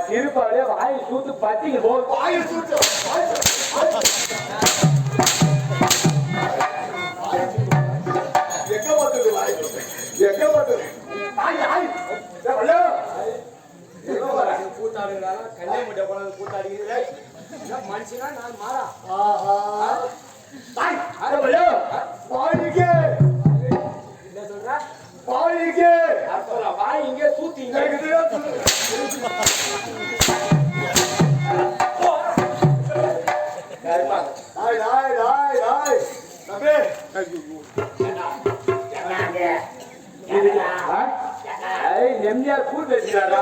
சிறுபாடு வாய் சூத்து பத்திக்கு போ வாய் சூத்து எங்க பார்த்தது வாய் எங்க பார்த்தது ஆய் ஆய் ஹலோ எங்க வர கூத்தாடுறா கண்ணே முட்டை போனது கூத்தாடிக்குது மனுஷனா நான் மாறா ஆஹா ஆய் ஹலோ வாய்க்கு என்ன சொல்ற வாய்க்கு அர்த்தம் வாய் இங்க சூத்தி இங்க எம்ஜிஆர் கூழ் பேசுகிறாரா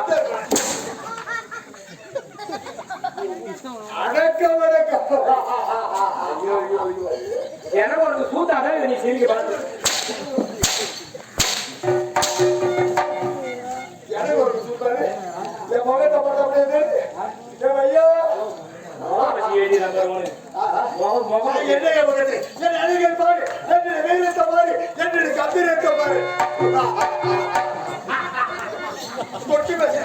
எனக்கு உனக்கு சூத்தாதான் நீ சிரிக்க பார்த்து எனக்கு ஒரு சூத்தாரு என் முகத்தை பார்த்த முடியாது என் ஐயா என்ன அழகன் பாரு என்ன வெயிலத்த பாரு என்ன கம்பீரத்த பாரு கொட்டி பேச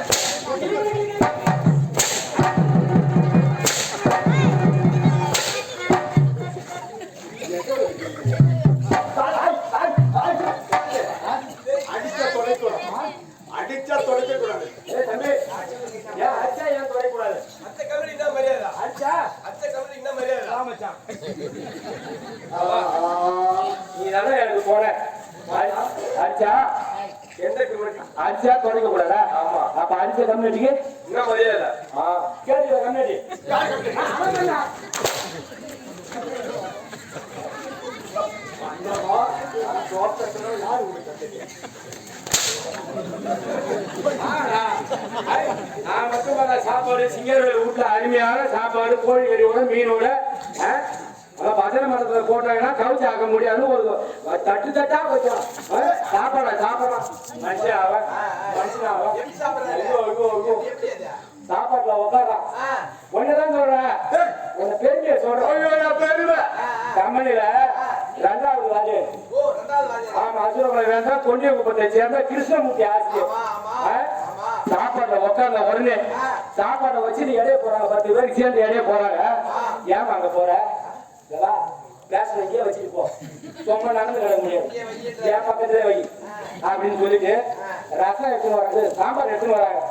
அடிச்சா தொலைக்க கூடாது தம்பி ஏன் அடிச்சா ஏன் தொலைக்க கூடாது அத்தை கபடி தான் மரியாதை அடிச்சா அத்தை கபடி தான் மரியாதை ஆமாச்சான் நீ தானே எனக்கு போற அடிச்சா எந்த கபடி அடிச்சா தொலைக்க கூடாதா ஆமா அப்ப அடிச்ச கம்யூனிட்டிக்கு என்ன மரியாதை கேட்கல கம்யூனிட்டி யாரு உங்களுக்கு நான் மட்டும் சாப்பாடு சிங்கர்கள் வீட்டுல அருமையான சாப்பாடு கோழி கறியோட மீனோட பஜனை மரத்துல போட்டாங்கன்னா கவுச்சி ஆக்க முடியாது ஒரு தட்டு தட்டா கொஞ்சம் சாப்பாடா சாப்பிடலாம் சாப்பாட்டுல உட்காரா ஒன்னதான் சொல்றேன் உன்னை பெருமைய சொல்றேன் பெருமை கம்பெனில 2வது வாஜி ஆமா அசுரகுல வேண்டாம் கொண்டிய குப்பத்தை சேர்ந்த கிருஷ்ணமூர்த்தி ஆசிரியர் சாப்பாட்டுல உட்கார்ந்த உடனே சாப்பாடை வச்சு நீ இடைய போறாங்க 10 பேருக்கு சேர்ந்து இடைய போறாங்க ஏன் அங்க போற கிளாஸ் வைக்க வச்சுட்டு போ சும்மா நடந்து கிட முடியாது என் பக்கத்துல வை அப்படின்னு சொல்லிட்டு ரசம் எடுத்துன்னு வராங்க சாம்பார் எடுத்துன்னு வராங்க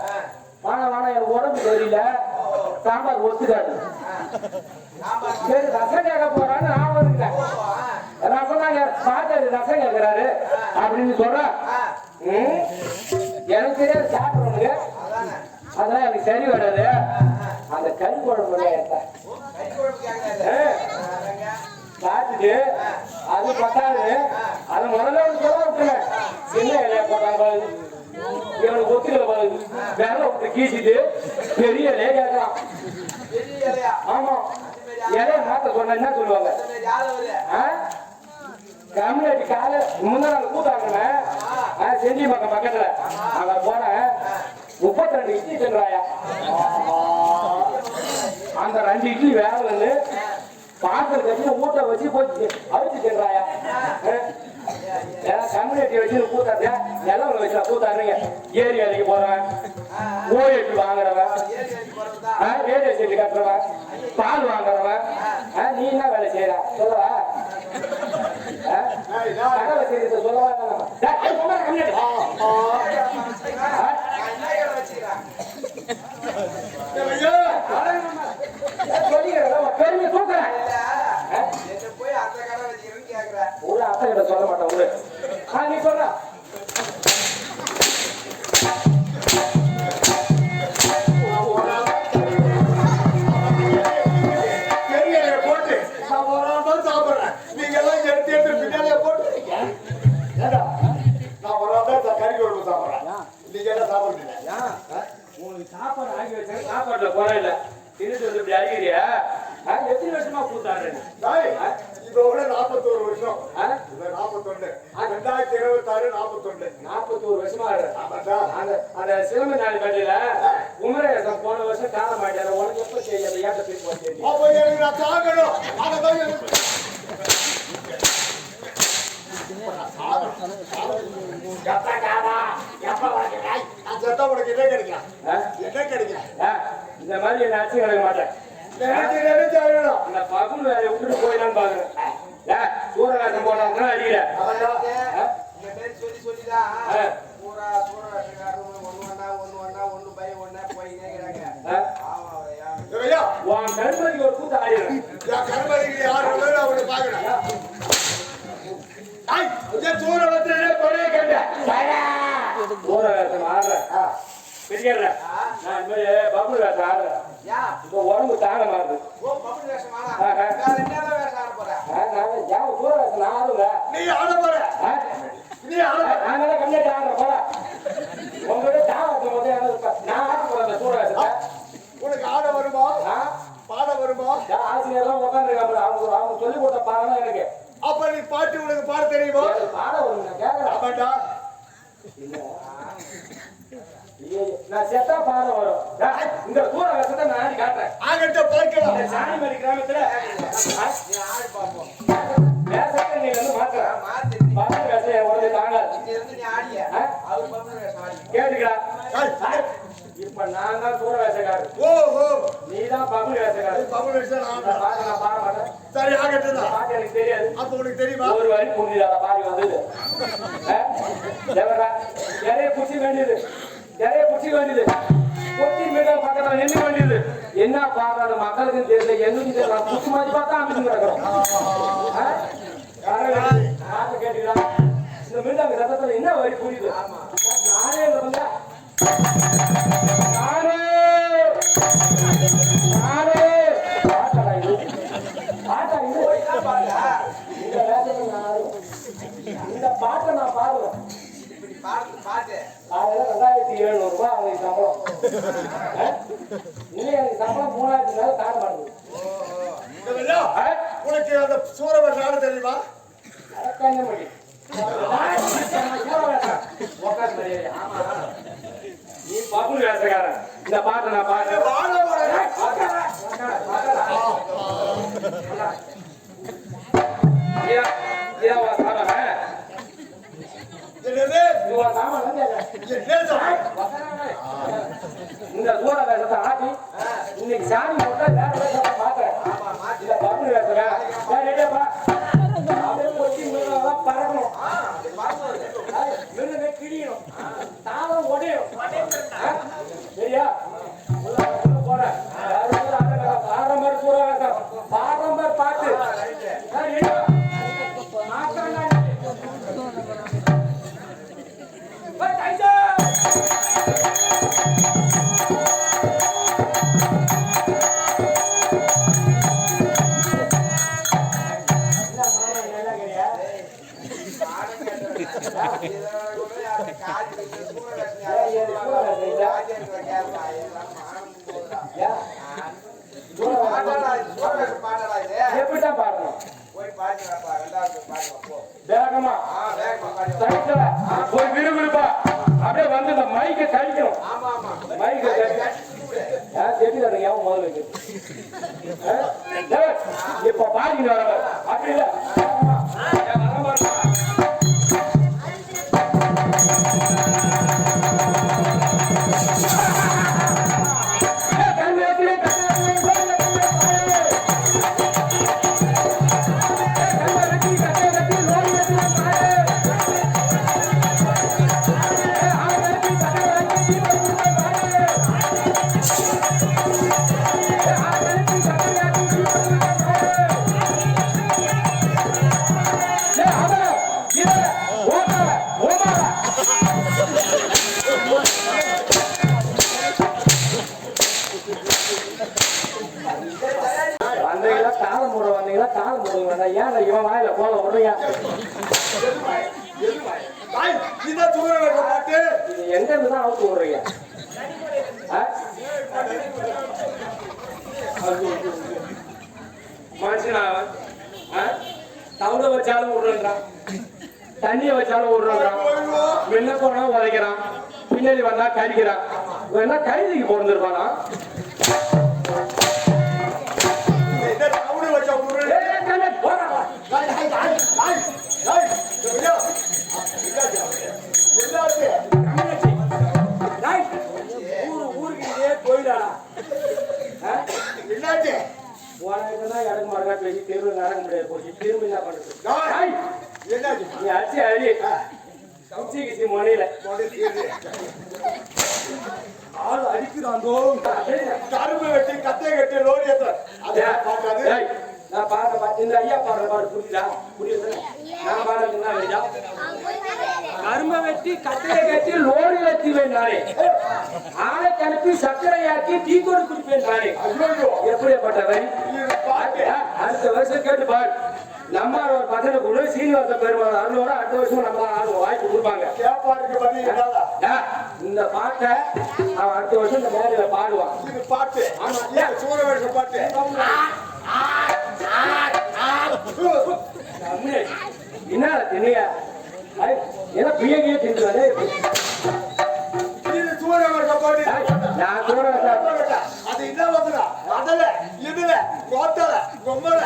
வானா எனக்கு உடம்பு தெரியல சாம்பார் ஒத்துக்காது சரி ரசம் கேட்க போறான்னு நான் வந்துட்டேன் ரசம் தான் பாத்தாரு ரசம் கேட்கிறாரு அப்படின்னு சொல்றேன் எனக்கு தெரியாது சாப்பிடுறவனுக்கு அதெல்லாம் எனக்கு சரி வராது அந்த கறி குழம்பு சாப்பிட்டுட்டு அது பத்தாது அது முதல்ல சொல்ல விட்டுருவேன் சின்ன இலையா போட்டாங்க இவனுக்கு ஒத்துக்கல பாருங்க வேற விட்டு கீச்சிட்டு பெரிய இலைய கேட்கலாம் ஆமா இலைய மாத்த சொன்ன என்ன சொல்லுவாங்க கம்யூனிட்டி கால முந்தின நாள் கூட்டாங்க செஞ்சி பக்கம் பக்கத்துல அங்க போனேன் 32 இட்லி சென்றாயா அந்த 2 இட்லி வேலை வந்து பாத்திரம் கட்டி ஊட்ட வச்சு போய் அவிச்சு சென்றாயா கம்யூனிட்டி வச்சு கூட்டாங்க எல்லாம் வச்சு கூட்டாருங்க ஏரி வேலைக்கு போறவன் ஓஎப்பி வாங்குறவன் ரேடியோ செட்டு கட்டுறவன் பால் வாங்குறவன் நீ என்ன வேலை செய்யற சொல்லவா கடவை செய்யறத சொல்லவா பெருமை தூக்குறேன் ஒரு அத்தை கிட்ட சொல்ல மாட்டேன் ஒரு நீ சொல்ற போட்டு சாப்பிடுறேன் நீங்க எல்லாம் எடுத்து பின்னாலே போட்டு நான் ஒரு கறி குழம்பு சாப்பிடுறேன் நீங்க என்ன சாப்பிடுறீங்க உங்களுக்கு சாப்பாடு ஆகி வச்சா சாப்பாட்டுல குறையில திருட்டு வந்து இப்படி அடிக்கிறியா எத்தனை வருஷமா கூத்தாரு இதோட 41 வருஷம் 41 2026 41 வருஷமா அந்த சிலம்பு நாள் பள்ளியில குமரேசன் போன வருஷம் காண மாட்டாரு உனக்கு எப்ப செய்யல ஏட்ட இந்த மாதிரி என்ன அச்சு கிடைக்க மாட்டேன் பகுல் வேலையை விட்டுட்டு போயிடலான்னு பாக்குறேன் சூரகாசம் போட்டாங்க அடிக்கல கருமதிக்கு ஒரு கூத்து ஆடிடுறேன் சூரகாசம் ஆடுறேன் பெரியல நான் இந்த மாதிரி பபுள் வேஷம் ஆடுறேன் இப்போ உடம்பு தாங்க மாறுது சூரகாசம் நான் ஆடுங்க நீ ஆட போற நாங்களாம் கம்மியாட்டி ஆடுற போல உங்ககிட்ட தாவத்தை போது நான் ஆட போறேன் சூரகாசத்தை உனக்கு ஆட வருமா பாட வருமா ஆசிரியர்லாம் உட்காந்துருக்காங்க அவங்க சொல்லி கொடுத்த பாடம் எனக்கு அப்ப நீ பாட்டு உனக்கு பாட தெரியுமா பாட வரும் நான் கேட்கறேன் நான் செத்தா பாட வரும் இந்த சூரகாசத்தை நான் ஆடி காட்டுறேன் ஆகட்ட பார்க்கலாம் சாணிமலை கிராமத்துல ஆடி பார்ப்போம் வேஷத்தை நீ வந்து மாத்துறேன் பபுள் வேஷம் உடனே தாங்காது கேட்டுக்கா இப்ப நான் தான் சூர வேஷக்காரர் நீ தான் பபுள் வேஷக்காரர் பபுள் வேஷம் நான் பாட மாட்டேன் சரி ஆகட்டும் பாட்டு எனக்கு தெரியாது அப்ப உனக்கு தெரியுமா ஒரு வரி புரிஞ்சுதா பாடி வந்தது நிறைய புடிச்சு வேண்டியது கொத்தி மீட பக்கத்துல நின்று வேண்டியது என்ன பாடுறாரு மக்களுக்கு தெரியல எங்களுக்கு தெரியல புத்து மாதிரி பார்த்தா அமைச்சு கிடக்கிறோம் பாட்டு கேட்டுக்கலாம் இந்த மீண்டாங்க ரத்தத்துல என்ன வரி புரியுது நானே இந்த பாட்டை நான் பாடுவேன் பாட்டு 2700 ரூபாய் அவங்களுக்கு சம்பளம் இல்லை எனக்கு சம்பளம் 3000 மேல தாண்ட மாட்டேங்குது உனக்கு அந்த சூரவேஷம் ஆட தெரியுமா நீ பபுள் வேஷக்காரன் இந்த பாட்டை நான் பாடுறேன் பாட்டி இன்னைக்கு சாமி போட்டா வேற வேஷம் பாக்குறேன் இல்ல பப்பு வேசுறேன் ரெடியாப்பா அப்படியே கொட்டி மிருகெல்லாம் பறக்கணும் மிருகங்க கிழியணும் தாளம் உடையும் சரியா போறேன் பாரம்பர் பூரா வேஷம் பாரம்பர் பாட்டு எப்படிதான் பாடணும் வேகமா ஒரு விறுவிறுப்பா அப்படியே வந்து இந்த மைக்கை கழிக்கணும் மைக்கை தெரிஞ்சு எவன் முதல்ல இப்ப பாடிங்க வரவர் அப்படி இல்ல ஏன் இவன் வாயில போல விடுறீங்க எங்க இருந்துதான் அவுத்து விடுறீங்க மனுஷனா தவிர வச்சாலும் விடுறான் தண்ணிய வச்சாலும் விடுறான் முன்ன போனா உதைக்கிறான் பின்னாடி வந்தா கடிக்கிறான் வேணா கைதிக்கு பிறந்திருப்பானா இடக்கு மாடா பேசி தெருவு நடக்க முடியாது போச்சு திரும்ப என்ன பண்றது நீ அடிச்சு அழி உச்சிக்கு முனையில ஆள் அடிக்கிறாந்தோ கரும்பு வெட்டி கத்தை கட்டி லோரி ஏற்ற நான் பாடுற இந்த ஐயா பாடுற பாடு புரியுதா புரியுது நான் பாடுறதுன்னா கரும்பை வெட்டி கத்தையை கட்டி லோரி வச்சுவேன் நானே ஆளை கணக்கு சர்க்கரையாக்கி டீ கொடு குடிப்பேன் நானே எப்படியாப்பட்டவை அடுத்த வருஷம் கேட்டு பாடு நம்ம ஒரு பசங்க கூட சீனிவாச பெருமாள் அருளோட அடுத்த வருஷம் நம்ம ஆளும் வாய்ப்பு கொடுப்பாங்க இந்த பாட்டை அவன் அடுத்த வருஷம் இந்த மேடையில பாடுவான் பாட்டு ஆமா சூரவேஷ பாட்டு என்ன தின்னியா ஏன்னா பிள்ளைங்க தின்னுவாரு நான் கூட அது என்ன வந்துடா அதல இதுல கோத்தல கொம்மல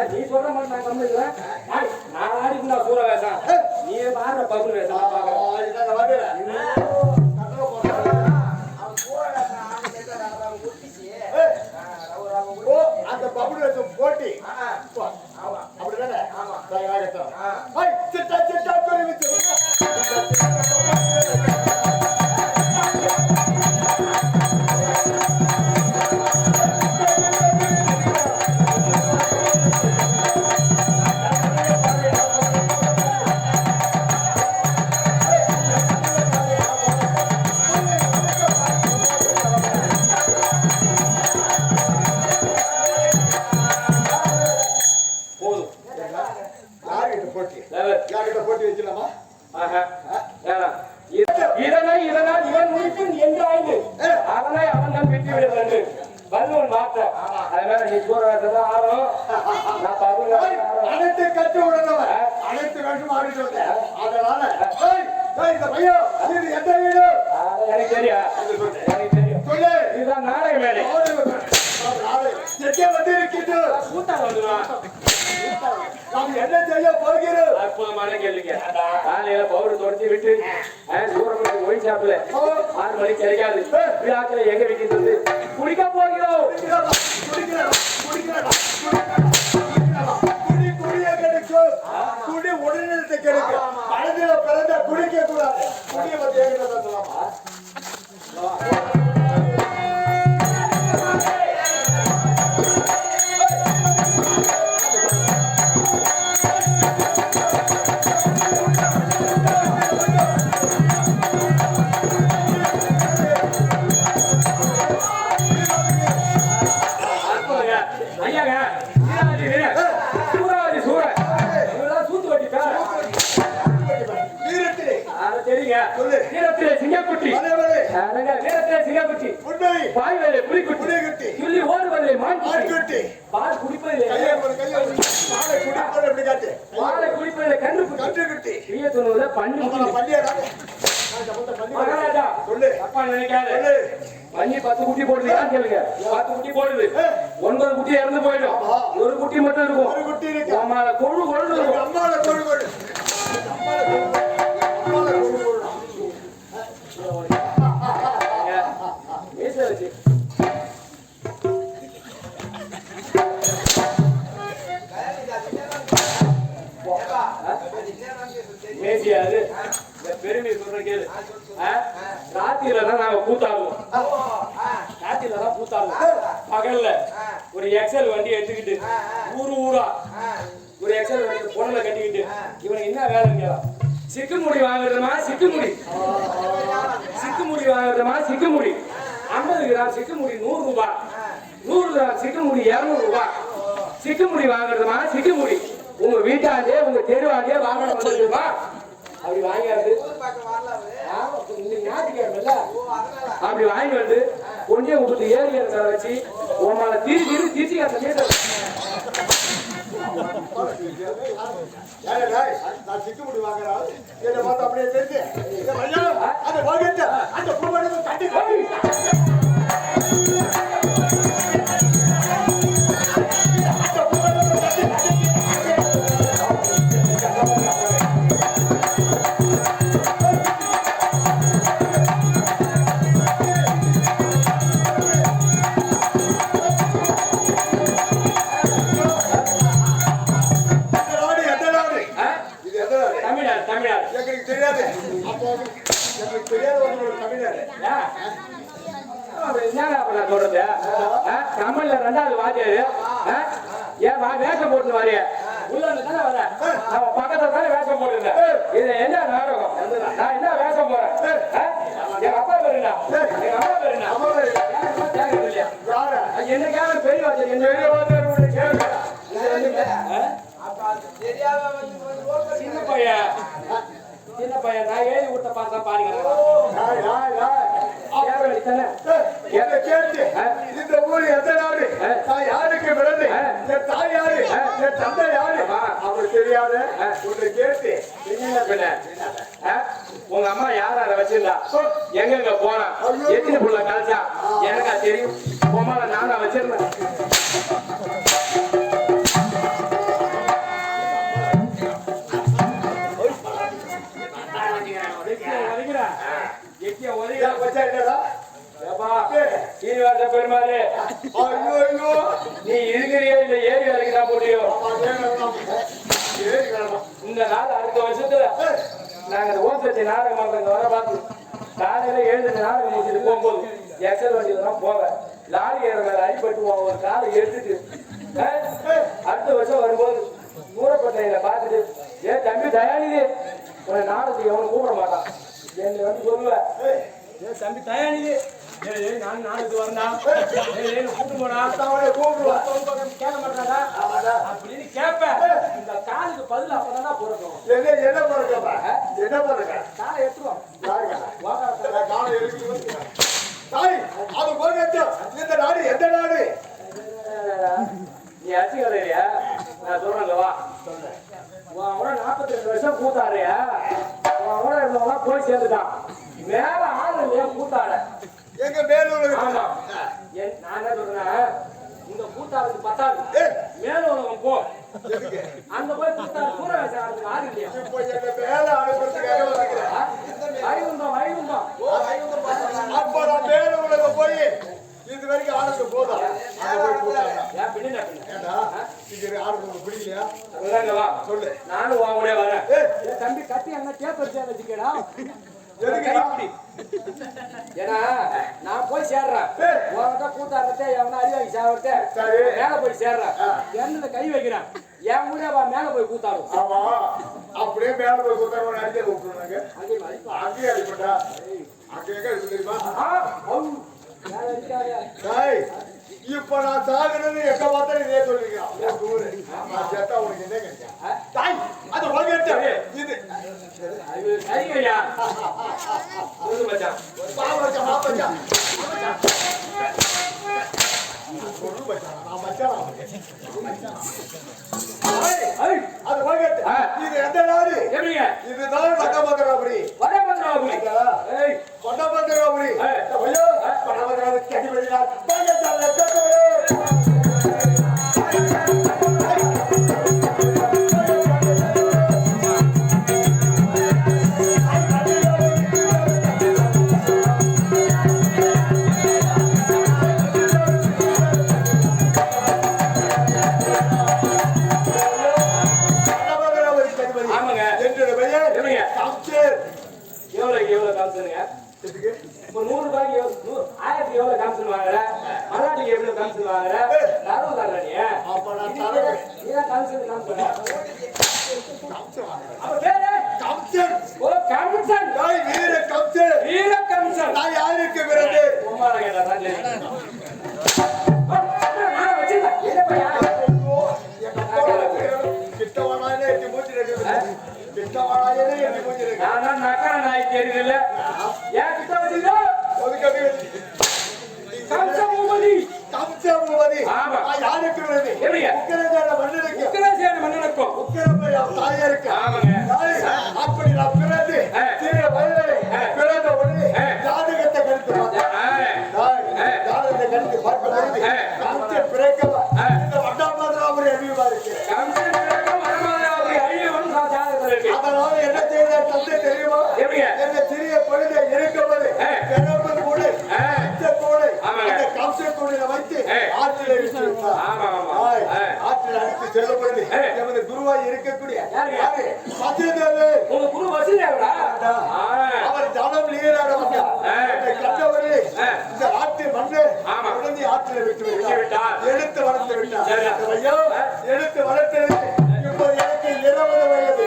நீ சொல்ற மாதிரி நான் கம்மிடுறேன் நான் ஆடிக்கு சூற வேஷம் நீ பாடுற பகுல் வேஷம் அந்த பகுல் வேஷம் போட்டி அப்படிதானே சிட்டா சிட்டா இதனால் இவன் முடிப்பின் என்றாய்ந்து அதனை அவன் தான் வெற்றி விடுவது வல்லுவன் மாற்ற அதனால நீ சூற வேஷம் ஆடும் நான் அனைத்து கட்டு விடுறவன் அனைத்து வேஷம் ஆடிட்டு வந்தேன் அதனால எந்த வீடு எனக்கு தெரியும் எனக்கு தெரியும் சொல்லு இதுதான் நாடக மேடை வந்து இருக்கிட்டு கூட்டா வந்துடுவான் என்ன செய்ய போகிறோம் அற்புதமான கேள்விங்க காலையில பவுடர் தொடச்சி விட்டு தூரம் ஒய் ஷாப்ல 6 மணிக்கு கிடைக்காது. விழாக்களை எங்க வைக்கிறது? குடிக்க போகிறோம். குடி உடனே கிடைக்கும். மனதில பிறந்த குடிக்க கூடாது. குடிய பத்தி ஏற்கனவே சொல்லலாமா? சிங்கக்குட்டி பாய்வதில்லை புலிக்குட்டி சொல்லி ஓடுவதில்லை மான்குட்டி பால் குடிப்பதில்லை பாலை குடிப்பதில்லை கன்றுக்குட்டி பிரிய சொன்னதுல மகாராஜா அப்பா நினைக்காது பன்னி 10 குட்டி போடுது. ஏன் கேளுங்க, 10 குட்டி போடுது, 9 குட்டி இறந்து போயிடும், ஒரு குட்டி மட்டும் இருக்கும். அம்மால கொழு கொழு இருக்கும். அம்மால கொழு கொழு மேசியாது பெருமை சொல்ற கேளு. ராத்திரில தான் நாங்க கூத்தாடுவோம். ராத்திரில தான் கூத்தாடுவோம். பகல்ல ஒரு எக்ஸல் வண்டி எடுத்துக்கிட்டு ஊரா ஒரு எக்ஸல் வண்டி பொண்ணல கட்டிக்கிட்டு இவனுக்கு என்ன வேலைங்க? சிக்குமுடி வாங்குறதுமா சிக்குமுடி வாங்குறதுமா சிக்குமுடி 50 கிராம் சிக்குமுடி 100 ரூபாய், 100 கிராம் சிக்குமுடி 200 ரூபாய். சிக்குமுடி வாங்குறதுமா சிக்குமுடி உங்க வீட்டாண்டே உங்க தெருவாண்டே வாங்கணும் வந்துருமா? அப்படி வாங்கியாரு ஞாயிற்றுக்கிழமை அப்படி வாங்கி வந்து கொஞ்சே உங்களுக்கு ஏறி இருக்கிற வச்சு உமால திருச்சி அந்த நான் சிக்குமுடி வாங்குறேன் என்ன பார்த்து அப்படியே தெரிஞ்சு அந்த கட்டி தமிழ்ல 2வது வாத்தியாரு ஏன் வேஷம் போட்டு வரைய உள்ள தானே வர நம்ம பக்கத்துல தானே வேஷம் போட்டுருந்தேன். இது என்ன நாடகம்? நான் என்ன வேஷம் போறேன்? எங்க அப்பா பேரு என்ன? எங்க அம்மா பேரு என்ன? என்னைக்கான பெரிய வாத்தியார் எங்க பெரிய வாத்தியார் கேள்வி சின்ன பையன் நான் எழுதி கொடுத்த பார்த்தா பாருங்க. இந்த ஊர் எந்த நாடு, யாருக்கு பிறந்து, தாய் யாரு, தந்தை யாரு அவருக்கு தெரியாத உங்களை கேட்டு உங்க அம்மா யார வச்சிருந்தா, எங்க போனா, எத்தனை புள்ள கழிச்சா எனக்கா தெரியும். உமால நானா வச்சிருந்தேன். பெருமாளே நீ இருக்கிறியோ இல்ல ஏறி வேலைக்கு தான் போட்டியோ இந்த நாள் அடுத்த வருஷத்துல நாங்க ஓசத்தை நாடகம் அங்க வர பார்த்து காலையில எழுந்து நாடகம் முடிச்சுட்டு போகும்போது எக்ஸல் வண்டியில தான் போவேன். லாரி ஏற மேல அடிபட்டு ஒரு காலை எடுத்துட்டு அடுத்த வருஷம் வரும்போது தூரப்பட்டையில பார்த்துட்டு ஏன் தம்பி தயாநிதி உன்னை நாடகத்துக்கு எவனும் கூப்பிட மாட்டான். என்னை வந்து சொல்லுவேன், ஏன் தம்பி தயாநிதி நான் நாளைக்கு வரேன் கூப்பிட்டு போனா கேட்க மாட்டாடா அப்படின்னு கேட்பேன். இந்த காலுக்கு பதில் அப்பதான் பிறக்கும். என்ன பிறக்க என்ன பிறக்க காலை எடுத்துருவோம். இந்த நாடு எந்த நாடு? நீ அடிச்சுக்கலையா? நான் சொல்றேன் வா. அவனோட 42 வருஷம் கூத்தாடுறியா? அவனோட இருந்தவங்க போய் சேர்ந்துட்டான். மேல ஆள் இல்லையா கூத்தாட? எங்க மேலூர். ஆமா நான் என்ன சொல்றேன், இந்த கூத்தாடுக்கு பத்தாது மேல உலகம் போ. அந்த போய் கூத்தாடு சூரவேசம் ஆடுறதுக்கு ஆள் இல்லையா? மேல அனுப்புறதுக்காக வைகுண்டம் வைகுண்டம் பின்ன ஏண்டா இங்க ஆடு உங்களுக்கு பிடிக்கலையா அங்கதாங்க வா சொல்லு நானும் வா கூட வரேன் ஏய் தம்பி கத்தி அங்க டேப் வச்சா வச்சுக்கடா. எதுக்குடா ஏன்னா நான் போய் சேர்றேன் உன்கிட்ட கூத்தாடுறத எவனா அறிவாங்கி சாவறத சரி. மேல போய் சேர்றேன் என்னத கை வைக்கிறேன் என் கூட வா மேல போய் கூத்தாடும் ஆமா அப்படியே மேல போய் கூத்தாடுவோம் அடிக்க கூப்பிடுறாங்க அங்கே மதிப்பா அங்கேயே அடிப்பட்டா அங்கே எங்க இருக்கு தெரியுமா மேல அடிக்காத டேய் இப்ப நான் சாகுறது எங்க பார்த்தா இதே சொல்லிருக்கான் ஊரு நான் செத்தா உனக்கு என்ன கிடைச்சா தாய் அது வாங்கிட்டு இது அது சரிங்கய்யா சொல்லு மச்சான் பாவச்சா பாவச்சா சொல்லு மச்சான் நான் மச்சான் ஏய் அது வாங்கிட்டு இது எந்த நாடு எப்படிங்க இதுதான் வடபத்திராபுரி வர பண்றாங்க ஏய் வடபத்திராபுரி ஐயோ வடபத்திராபுரி கட்டி வெளியா ஆமாங்க என்னோட பெயர் எப்படிங்க காம்சர் எவ்வளவு காமிச்சுங்க இதுக்கு இப்போ 100 ரூபாய்க்கு 1000 எவ்வளவு காமிச்சு வாங்குற மல்லாட்டிக்கு எவ்வளவு காமிச்சு வாங்குற தரவு தர்ற நீ அப்ப நான் தரேன் நீதான் காமிச்சு காமிச்சு காம்சர் அப்ப பேரு காம்சர் ஓ காமிச்சன் தாய் வீர காம்சர் வீர காமிச்சன் நான் யாருக்கு விரது உம்மால கேட்டா தான் தெரியும் நான் வச்சிருந்தா என்ன பையா கிட்டவானாலே எட்டி மூச்சிருக்கு கிட்டவானாலே எட்டி மூச்சிருக்கு நான் நக்கற நாய் தெரியல ஏன் கிட்ட வச்சிருந்தா ஒதுக்கடி காமிச்சன் மூமதி காம்சர் மூவதி ஆமா. நான் யாருக்கு விரது எப்படிங்க? உக்கிரஜான மன்னனுக்கு உக்கிரசேன மன்னனுக்கும் உக்கிரமையா தாயாருக்கு ஆமாங்க தாய் அப்படி நான் பிறந்து சிறிய வயதிலே பிறந்த உடனே ஜாதகத்தை கருத்து பார்த்தேன் ஜாதகத்தை கருத்து பார்க்கும் பொழுது காம்சர் பிறக்கவா இந்த வட்டாபாதிராபுரி அறிவிப்பா இருக்கு காமிச்சன் பிறக்கும் வரமாதிரி அழியவன் ஜாதகத்தில் இருக்கு அதனால என்ன செய்த தந்தை தெரியுமா எப்படிங்க? எங்க சிறிய குழந்தை இருக்கும்போது பிறப்பு கூட கூட ஆமாங்க. அந்த கம்ச கூடையில வைத்து ஆற்றில விட்டு விட்டார். ஆமா ஆமா ஆய், ஆற்றில் அழைத்து செல்லும் பொழுது எமது குருவாய் இருக்கக்கூடிய யாரு? சத்யதேவர். உங்க குரு வசதியாடா அவர் ஜனம் நீராட வந்தார். என்னை கண்டவரே இந்த ஆற்று மன்னர் ஆமா. குழந்தை ஆற்றில விட்டு விட்டார். விட்டார். எடுத்து வளர்த்து விட்டார். சரி. ஐயா, எடுத்து வளர்த்தது இப்போது எனக்கு 20 வயது.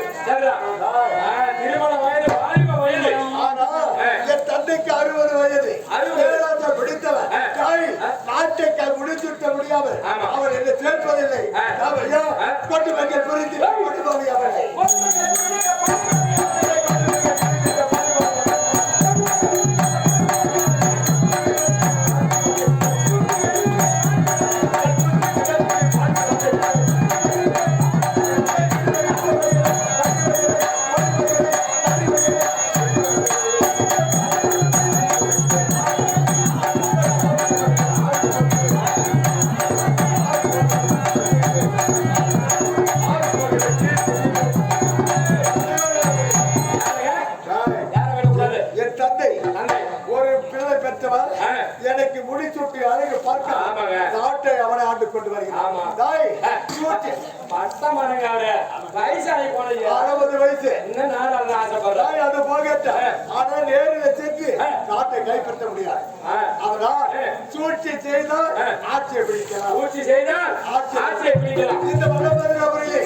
திருமண வயது வாலிப வயது ஆனா என் தந்தைக்கு 60 வயது. 60. வேதாந்தா பிடித்தவர். தாய் நாட்டை முடிச்சுட்ட முடியாமல் ஆமா. அவர் என்னை சேர்ப்பதில்லை. ஐயா, கொண்டு வைக்க புரிந்து கொண்டு போய் அவரை யார விடக்கூடாது என் தந்தை தந்தை ஒரு பிள்ளை பெற்றவர் எனக்கு முடிச்சுட்டு அழகு பார்க்க ஆமாங்க. நாட்டை அவனை ஆண்டு கொண்டு ஆமா. வருகிறான். தாய் சூட்டி. பட்ட மரங்க அவரு வயசாகி போனது 60 வயசு. இன்னும் நாடாளு ஆசைப்படுறேன் தாய் அது போகட்ட ஆனா நேரில் சென்று நாட்டை கைப்பற்ற முடியாது. அவனால் சூழ்ச்சி செய்தால் ஆட்சியை பிடிக்கலாம். பூச்சி செய்தால் ஆட்சியை பிடிக்கலாம் இந்த வடபதிரபுரியை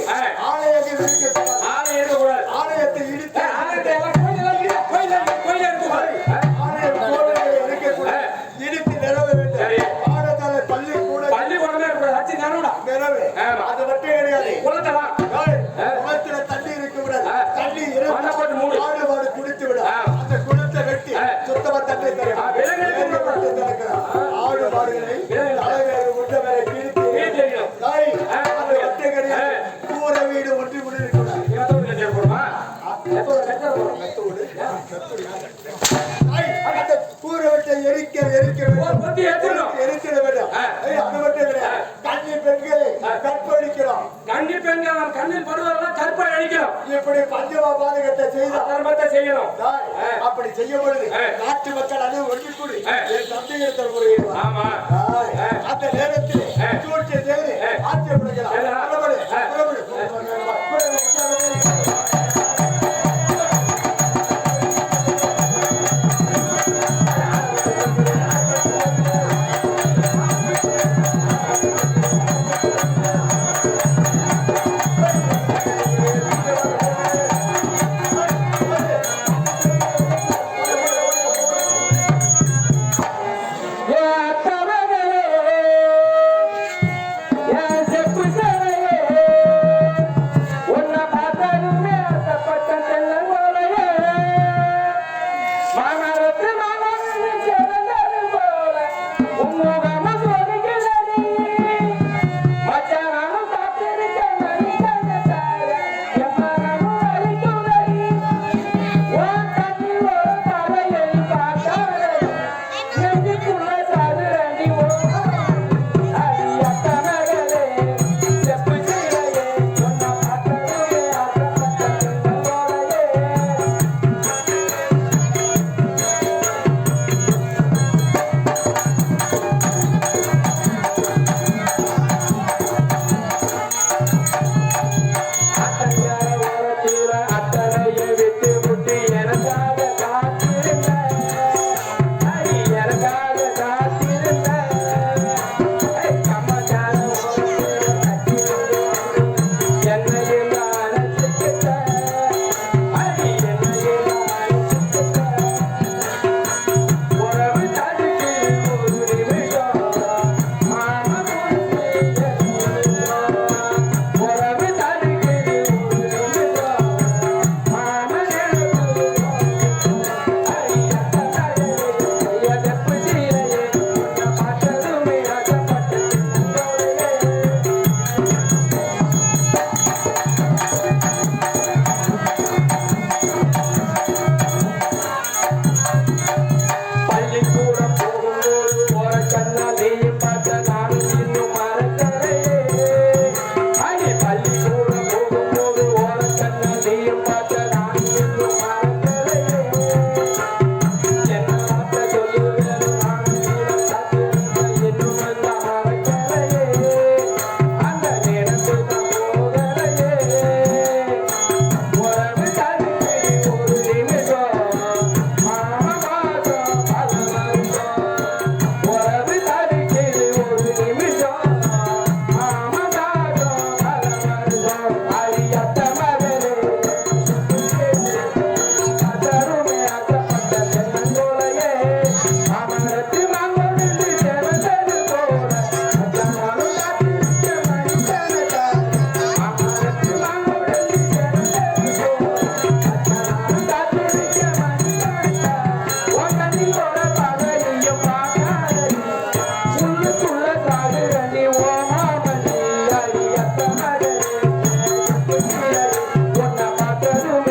ஆலயங்கள் இருக்க ஆளை இருக்கக்கூடாது ஆலயத்தை இடித்து ஆலயத்தை எல்லாம் கோயில இருக்கக்கூடாது ஆலயம் கோவில்களை இருக்கக்கூடாது. இடித்து நிறவ வேண்டும். சரி. பாடசாலை பள்ளிக்கூட பள்ளிக்கூடமே இருக்கக்கூடாது ஆட்சி நிறவுடா நிறவு. ஆமா. அது மட்டும் கிடையாது. குளத்தலாம் தாய், குளத்துல தண்ணி இருக்க விடாது. தண்ணி மண்ணை போட்டு மூடு. ஆடு மாடு குடித்து விட ஆ. அந்த குளத்தை வெட்டி சுத்தமா தண்ணி தரும். விலங்குகளுக்கு விலங்குகளுக்கு திறக்கலாம். ஆடு மாடுகளை தலைவேறு முட்டை மேல கிழித்து வீடு தெரியும் தாய், அந்த வட்டை கிடையாது. கூரை வீடு ஒன்று கூட இருக்கக்கூடாது. இவத்தோடு கட்டிட போடுமா எப்போ கட்டிட போடும் தாய், அந்த கூரை வெட்டை எரிக்க வேண்டும். பத்தி ஏத்துக்கணும் எரிச்சிட வேண்டும். அது மட்டும் கிடையாது. தண்ணி பெண்களை கற்பழிக்கிறோம். கன்னி பெண்கள் நம் கண்ணில் படுவதெல்லாம் கற்பை அழிக்கிறோம். இப்படி பஞ்சமா பாதகத்தை செய்தால் தர்மத்தை செய்யணும். அப்படி செய்யும் பொழுது நாட்டு மக்கள் அது ஒன்று கூடி என் தந்தையிடத்தில் முறையிடுவார். ஆமா. அந்த நேரத்தில் சூழ்ச்சி செய்து ஆட்சியப்படுகிறார். What